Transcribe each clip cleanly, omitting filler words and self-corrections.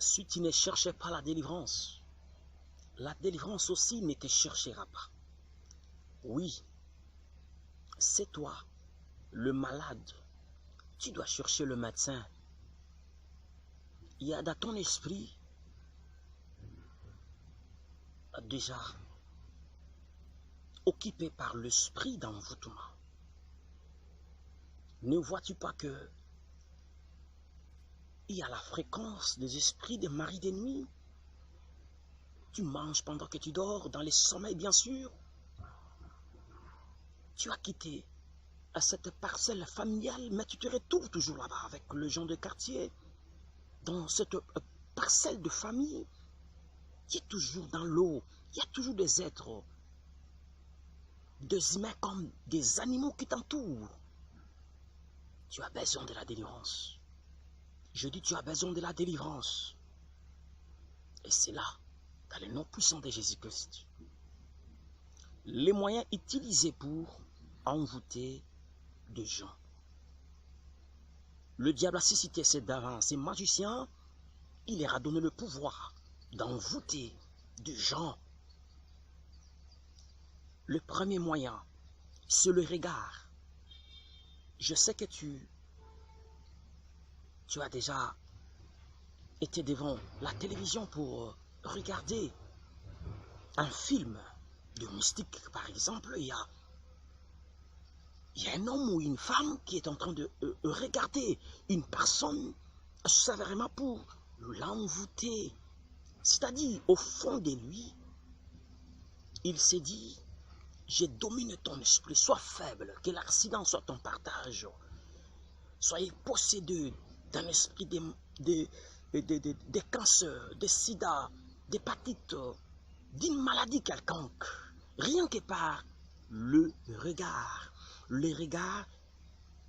Si tu ne cherchais pas la délivrance aussi ne te cherchera pas. Oui, c'est toi, le malade. Tu dois chercher le médecin. Il y a dans ton esprit déjà occupé par l'esprit d'envoûtement. Ne vois-tu pas que il y a la fréquence des esprits des maris de nuit? Tu manges pendant que tu dors, dans les sommeils bien sûr. Tu as quitté cette parcelle familiale, mais tu te retrouves toujours là-bas avec le gens de quartier. Dans cette parcelle de famille, qui est toujours dans l'eau, il y a toujours des êtres, des humains comme des animaux qui t'entourent. Tu as besoin de la délivrance. Je dis, tu as besoin de la délivrance. Et c'est là, dans le nom puissant de Jésus-Christ, les moyens utilisés pour envoûter des gens. Le diable a suscité ces magiciens, il leur a donné le pouvoir d'envoûter des gens. Le premier moyen, c'est le regard. Je sais que tu as déjà été devant la télévision pour regarder un film de mystique, par exemple. Il y a un homme ou une femme qui est en train de regarder une personne sévèrement pour l'envoûter. C'est-à-dire, au fond de lui, il s'est dit, je domine ton esprit, sois faible, que l'accident soit ton partage. Soyez possédés d'un esprit de cancers, de sida, d'hépatite, d'une maladie quelconque. Rien que par le regard. Le regard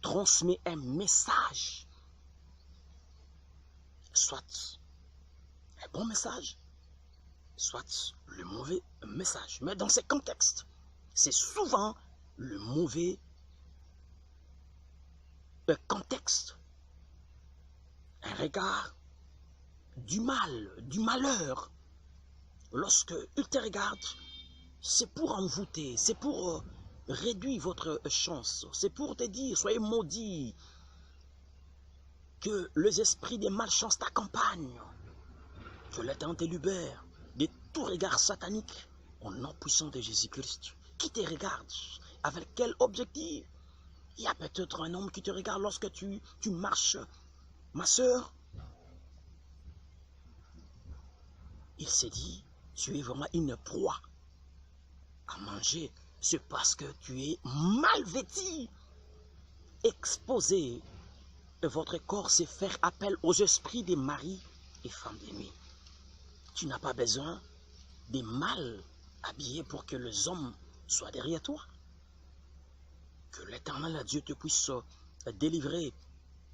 transmet un message. Soit un bon message, soit le mauvais message. Mais dans ces contextes, c'est souvent le mauvais contexte. Un regard du mal, du malheur. Lorsque il te regarde, c'est pour envoûter, c'est pour réduire votre chance. C'est pour te dire, soyez maudits, que les esprits des malchances t'accompagnent, que l'Éternel te libère de tout regard satanique au nom puissant de Jésus-Christ. Qui te regarde? Avec quel objectif? Il y a peut-être un homme qui te regarde lorsque tu marches. Ma soeur, il s'est dit, tu es vraiment une proie à manger. C'est parce que tu es mal vêtu, exposé. Votre corps, c'est faire appel aux esprits des maris et femmes de nuit. Tu n'as pas besoin de mal habillés pour que les hommes soient derrière toi. Que l'Éternel Dieu te puisse délivrer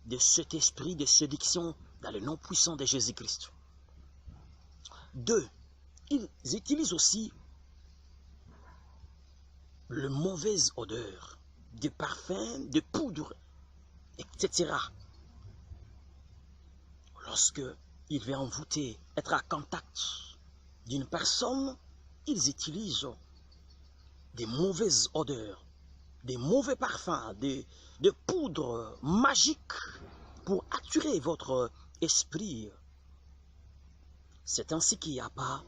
de cet esprit de séduction dans le nom puissant de Jésus-Christ. 2. Ils utilisent aussi le mauvaise odeur, de parfums, de poudre, etc. Lorsque il veut envoûter, être à contact d'une personne, ils utilisent des mauvaises odeurs, des mauvais parfums, des poudres magiques pour attirer votre esprit. C'est ainsi qu'il n'y a pas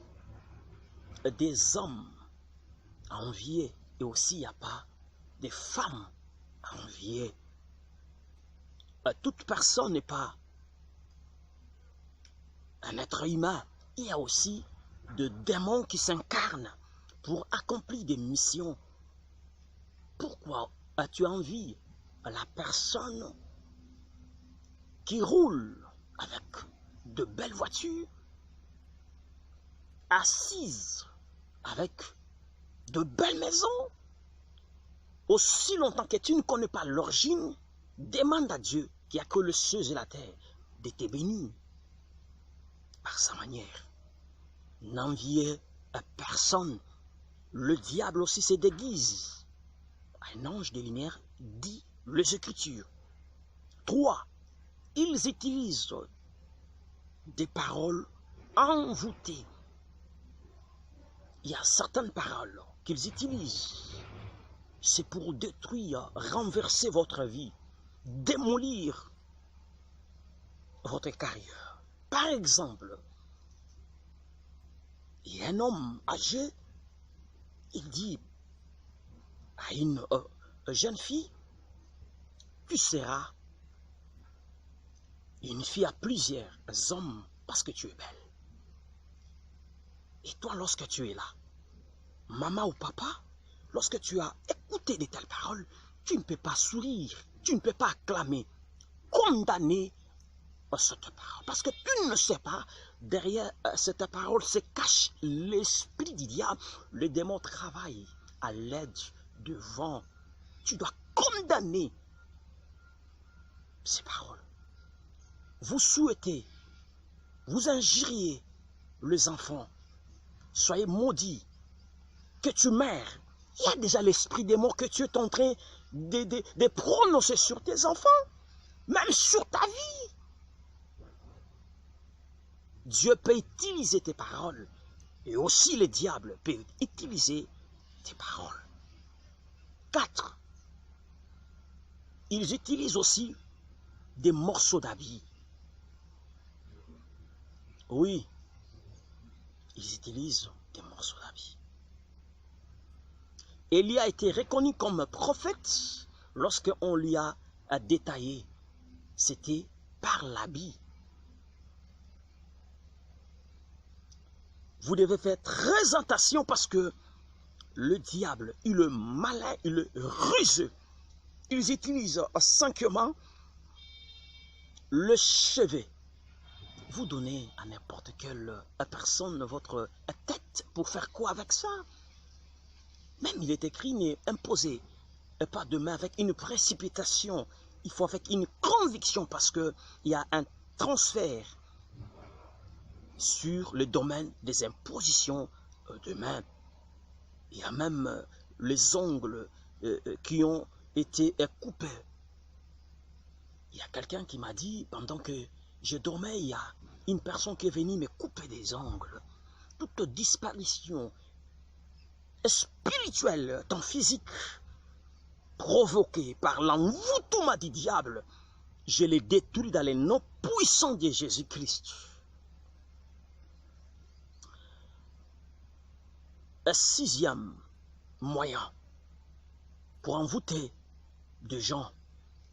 des hommes à envier et aussi il n'y a pas des femmes à envier. Toute personne n'est pas un être humain. Il y a aussi des démons qui s'incarnent pour accomplir des missions. Pourquoi as-tu envie à la personne qui roule avec de belles voitures, assise avec de belles maisons? Aussi longtemps que tu ne connais pas l'origine, demande à Dieu qui a créé le ciel et la terre de te bénir par sa manière. N'enviez à personne. Le diable aussi se déguise. Un ange de lumière dit les Écritures. 3. Ils utilisent des paroles envoûtées. Il y a certaines paroles qu'ils utilisent. C'est pour détruire, renverser votre vie, démolir votre carrière. Par exemple, il y a un homme âgé, il dit à une jeune fille, tu seras une fille à plusieurs hommes parce que tu es belle. Et toi, lorsque tu es là, maman ou papa, lorsque tu as écouté de telles paroles, tu ne peux pas sourire, tu ne peux pas acclamer, condamner cette parole. Parce que tu ne sais pas, derrière cette parole se cache l'esprit du diable. Le démon travaille à l'aide de vent. Tu dois condamner ces paroles. Vous souhaitez, vous injuriez les enfants. Soyez maudits, que tu meurs. Il y a déjà l'esprit des morts que tu es en train de prononcer sur tes enfants, même sur ta vie. Dieu peut utiliser tes paroles et aussi le diable peut utiliser tes paroles. 4. Ils utilisent aussi des morceaux d'habits. Oui, ils utilisent des morceaux d'habits. Élie a été reconnu comme prophète lorsqu'on lui a détaillé. C'était par l'habit. Vous devez faire très attention parce que le diable, il est malin, il est rusé. Ils utilisent cinquièmement le chevet. Vous donnez à n'importe quelle personne votre tête pour faire quoi avec ça? Même il est écrit, mais imposé, pas de main avec une précipitation. Il faut avec une conviction parce qu'il y a un transfert sur le domaine des impositions de main. Il y a même les ongles qui ont été coupés. Il y a quelqu'un qui m'a dit, pendant que je dormais, il y a une personne qui est venue me couper des ongles. Toute disparition spirituelle, tant physique, provoquée par l'envoûtement du diable, je les détruis dans le nom puissant de Jésus-Christ. Un sixième moyen pour envoûter des gens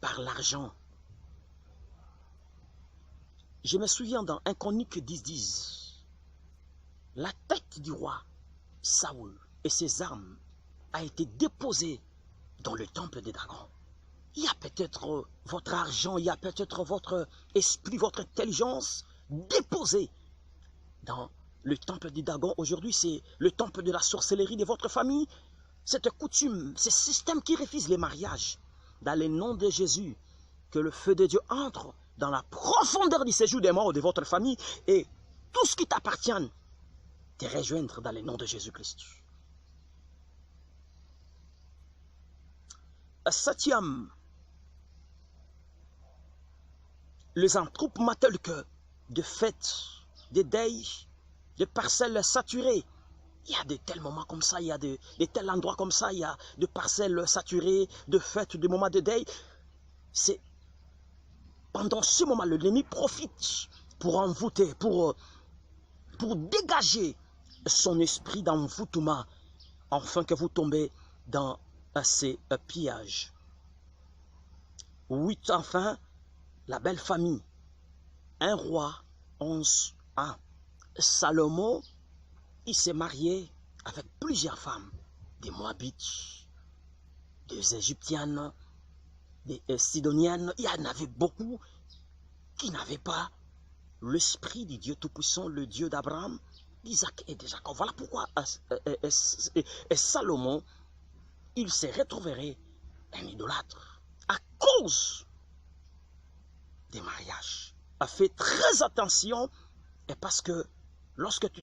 par l'argent. Je me souviens dans 1 Chronique 10:10, la tête du roi Saoul et ses armes a été déposée dans le temple de Dagon. Il y a peut-être votre argent, il y a peut-être votre esprit, votre intelligence déposée dans le temple de Dagon. Aujourd'hui, c'est le temple de la sorcellerie de votre famille. Cette coutume, ce système qui refuse les mariages, dans le nom de Jésus, que le feu de Dieu entre dans la profondeur du séjour des morts de votre famille et tout ce qui t'appartient te rejoindre dans le nom de Jésus-Christ. Septième, les entroupements tels que de fêtes, de deuils, de parcelles saturées. Il y a de tels moments comme ça, il y a de tels endroits comme ça, il y a de parcelles saturées, de fêtes, de moments de deuil. C'est pendant ce moment, l'ennemi profite pour envoûter, pour dégager son esprit d'envoûtement, afin que vous tombez dans ces pillages. 8, enfin, la belle famille. 1 Roi 11:1. Salomon, il s'est marié avec plusieurs femmes, des Moabites, des Égyptiennes, des Sidoniennes. Il y en avait beaucoup qui n'avaient pas l'esprit du Dieu Tout-Puissant, le Dieu d'Abraham, d'Isaac et de Jacob. Voilà pourquoi Salomon, il s'est retrouvé un idolâtre à cause des mariages. A fait très attention, et parce que lorsque tu